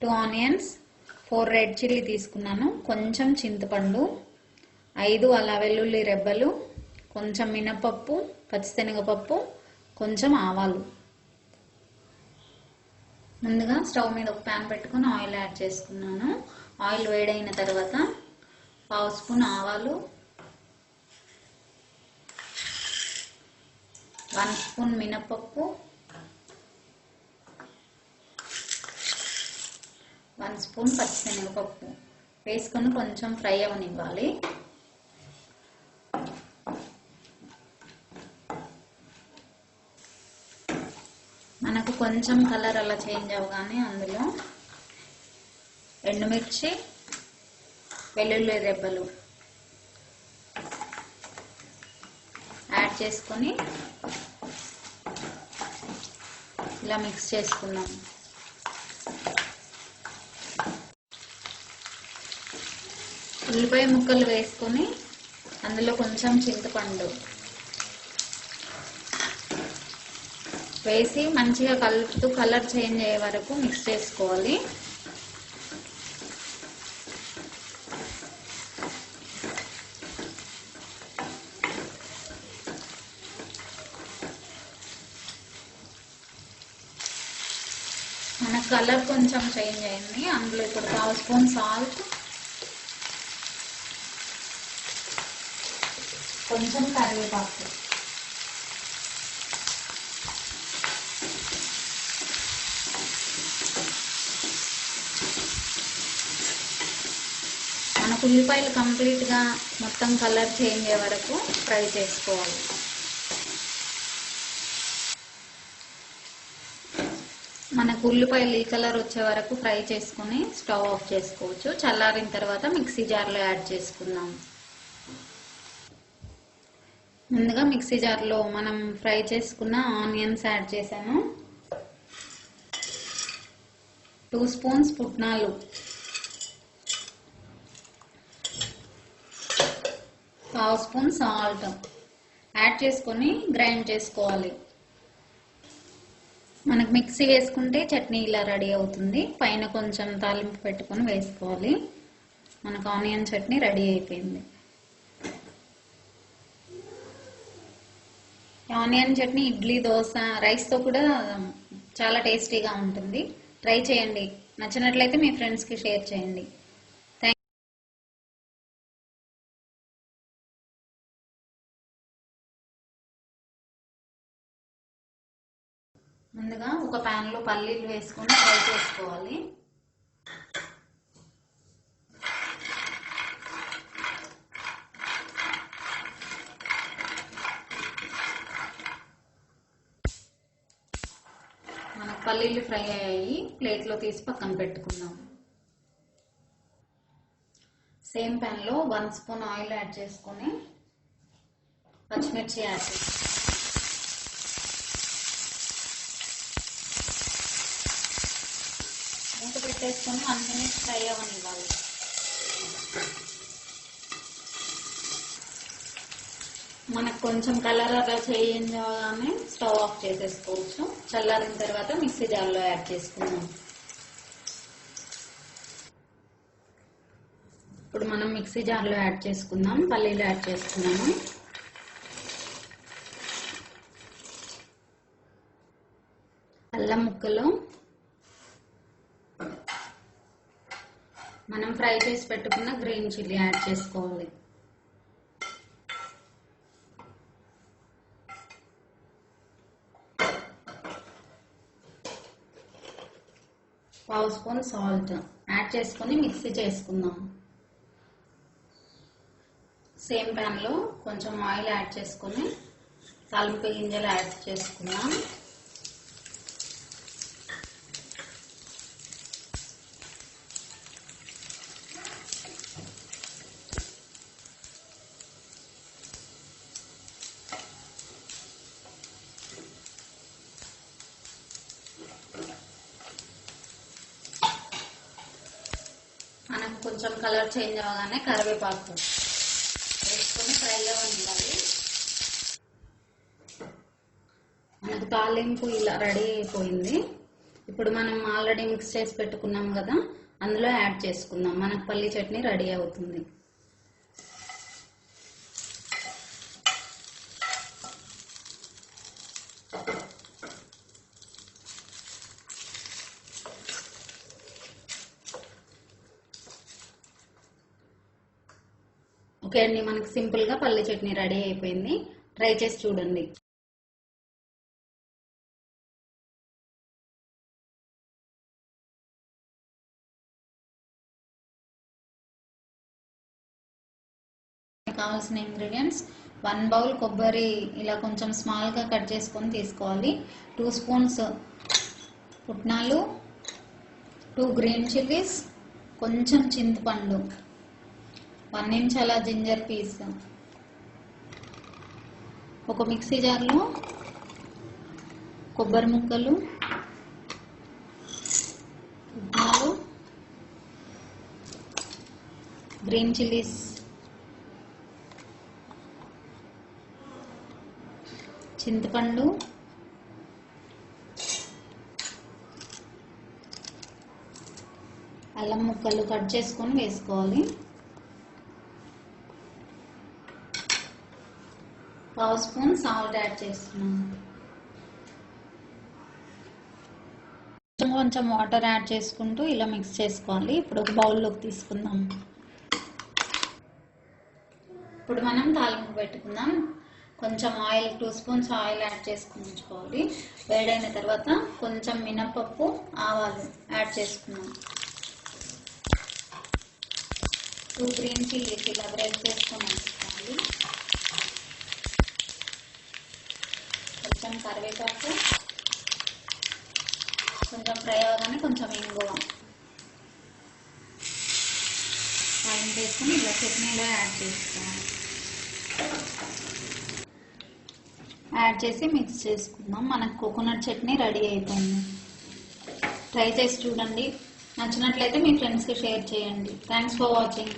2 onions, 4 red chilli తీసుకున్నాను, కొంచెం చింతపండు, 5 అల్లం వెల్లుల్లి రెబ్బలు, కొంచెం మినపప్పు, పచ్చిశనగపప్పు, కొంచెం ఆవాలు. ముందుగా స్టవ్ మీద ఒక ప్యాన్ పెట్టుకొని ఆయిల్ యాడ్ చేసుకున్నాను. ఆయిల్ వేడైన తర్వాత 1/2 స్పూన్ ఆవాలు, 1 స్పూన్ మినపప్పు, 1 స్పూన్ పచ్చిశనగపప్పు వేసుకొని కొంచెం ఫ్రై అవనివ్వాలి. మనకు కొంచెం కలర్ అలా చేంజ్ అవగానే అందులో ఎండుమిర్చి, వెల్లుల్లి రెబ్బలు యాడ్ చేసుకొని ఇలా మిక్స్ చేసుకున్నాం. ఉల్లిపాయ ముక్కలు వేసుకొని అందులో కొంచెం చింతపండు వేసి మంచిగా కలుపుతూ కలర్ చేంజ్ అయ్యే వరకు మిక్స్ చేసుకోవాలి. మన కలర్ కొంచెం చేంజ్ అయింది. అందులో ఇప్పుడు 1/2 స్పూన్ సాల్ట్, కొంచెం కరివేపాకు, మనకు ఉల్లిపాయలు కంప్లీట్గా మొత్తం కలర్ చేంజ్ అయ్యే వరకు ఫ్రై చేసుకోవాలి. మనకు ఉల్లిపాయలు ఈ కలర్ వచ్చే వరకు ఫ్రై చేసుకుని స్టవ్ ఆఫ్ చేసుకోవచ్చు. చల్లారిన తర్వాత మిక్సీ జార్లో యాడ్ చేసుకుందాం. ముందుగా మిక్సీ జార్లో మనం ఫ్రై చేసుకున్న ఆనియన్స్ యాడ్ చేశాను, 2 స్పూన్స్ పుట్నాలు, 1/2 స్పూన్ సాల్ట్ యాడ్ చేసుకొని గ్రైండ్ చేసుకోవాలి. మనకు మిక్సీ వేసుకుంటే చట్నీ ఇలా రెడీ అవుతుంది. పైన కొంచెం తాలింపు పెట్టుకొని వేసుకోవాలి. మనకు ఆనియన్ చట్నీ రెడీ అయిపోయింది. ఆనియన్ చట్నీ ఇడ్లీ, దోశ, రైస్తో కూడా చాలా టేస్టీగా ఉంటుంది. ట్రై చేయండి. నచ్చినట్లయితే మీ ఫ్రెండ్స్కి షేర్ చేయండి. ముందుగా ఒక ప్యాన్లో పల్లీలు వేసుకొని ఫ్రై చేసుకోవాలి. మనకు పల్లీలు ఫ్రై అయ్యాయి, ప్లేట్లో తీసి పక్కన పెట్టుకుందాం. సేమ్ ప్యాన్లో 1 స్పూన్ ఆయిల్ యాడ్ చేసుకొని పచ్చిమిర్చి యాడ్ చేసుకోవాలి. మూత పెట్టేసుకొని 1 మినిట్ ఫ్రై అవ్వనివ్వాలి. మనకు కొంచెం కలర్ అలా చేంజ్ అవగానే స్టవ్ ఆఫ్ చేసేసుకోవచ్చు. చల్లారిన తర్వాత మిక్సీ జార్లో యాడ్ చేసుకుందాం. ఇప్పుడు మనం మిక్సీ జార్లో యాడ్ చేసుకుందాం. పల్లీలు యాడ్ చేసుకున్నాము, అల్లం ముక్కలు, మనం ఫ్రై చేసి పెట్టుకున్న గ్రీన్ చిల్లీ యాడ్ చేసుకోవాలి. పావు స్పూన్ సాల్ట్ యాడ్ చేసుకొని మిక్సీ చేసుకుందాం. సేమ్ ప్యాన్లో కొంచెం ఆయిల్ యాడ్ చేసుకొని తాలింపు గింజలు యాడ్ చేసుకుందాం. మనకు కొంచెం కలర్ చేంజ్ అవగానే కరివేపాకు వేసుకొని ఫ్రై అవ్వాలి. మనకు తాలింపు ఇలా రెడీ అయిపోయింది. ఇప్పుడు మనం ఆల్రెడీ మిక్స్ చేసి పెట్టుకున్నాం కదా, అందులో యాడ్ చేసుకుందాం. మనకు పల్లి చట్నీ రెడీ అవుతుంది. ఓకే అండి, మనకు సింపుల్గా పల్లి చట్నీ రెడీ అయిపోయింది. ట్రై చేసి చూడండి. కావాల్సిన ఇంగ్రీడియంట్స్: 1 బౌల్ కొబ్బరి ఇలా కొంచెం స్మాల్గా కట్ చేసుకొని తీసుకోవాలి. 2 స్పూన్స్ పుట్నాలు, 2 గ్రీన్ చిల్లీస్, కొంచెం చింతపండు, 1 ఇంచ్ అలా జింజర్ పీస్. ఒక మిక్సీ జార్లో కొబ్బరి ముక్కలు, పుట్నాలు, గ్రీన్ చిల్లీస్, చింతపండు, అల్లం ముక్కలు కట్ చేసుకొని వేసుకోవాలి. 1/2 స్పూన్ సాల్ట్ యాడ్ చేస్తున్నాను. కొంచెం వాటర్ యాడ్ చేసుకుంటూ ఇలా మిక్స్ చేసుకోవాలి. ఇప్పుడు ఒక బౌల్లోకి తీసుకుందాం. ఇప్పుడు మనం తాలింపు పెట్టుకుందాం. కొంచెం ఆయిల్, 2 స్పూన్స్ ఆయిల్ యాడ్ చేసుకుని ఉంచుకోవాలి. వేడైన తర్వాత కొంచెం మినపప్పు, ఆవాలు యాడ్ చేసుకున్నాం. 2 గ్రీన్ చిల్లీస్ ఇలా బ్రేక్ చేసుకొని ఉంచుకోవాలి. కొంచెం కరివేపాకు, కొంచెం ఫ్రై అవ్వగానే కొంచెం ఇంగువ ఆయిల్ వేసుకొని ఇలా చట్నీలో యాడ్ చేసుకోవాలి. యాడ్ చేసి మిక్స్ చేసుకుందాం. మనకు కోకోనట్ చట్నీ రెడీ అయిపోయింది. ట్రై చేసి చూడండి. నచ్చినట్లయితే మీ ఫ్రెండ్స్కి షేర్ చేయండి. Thanks for watching.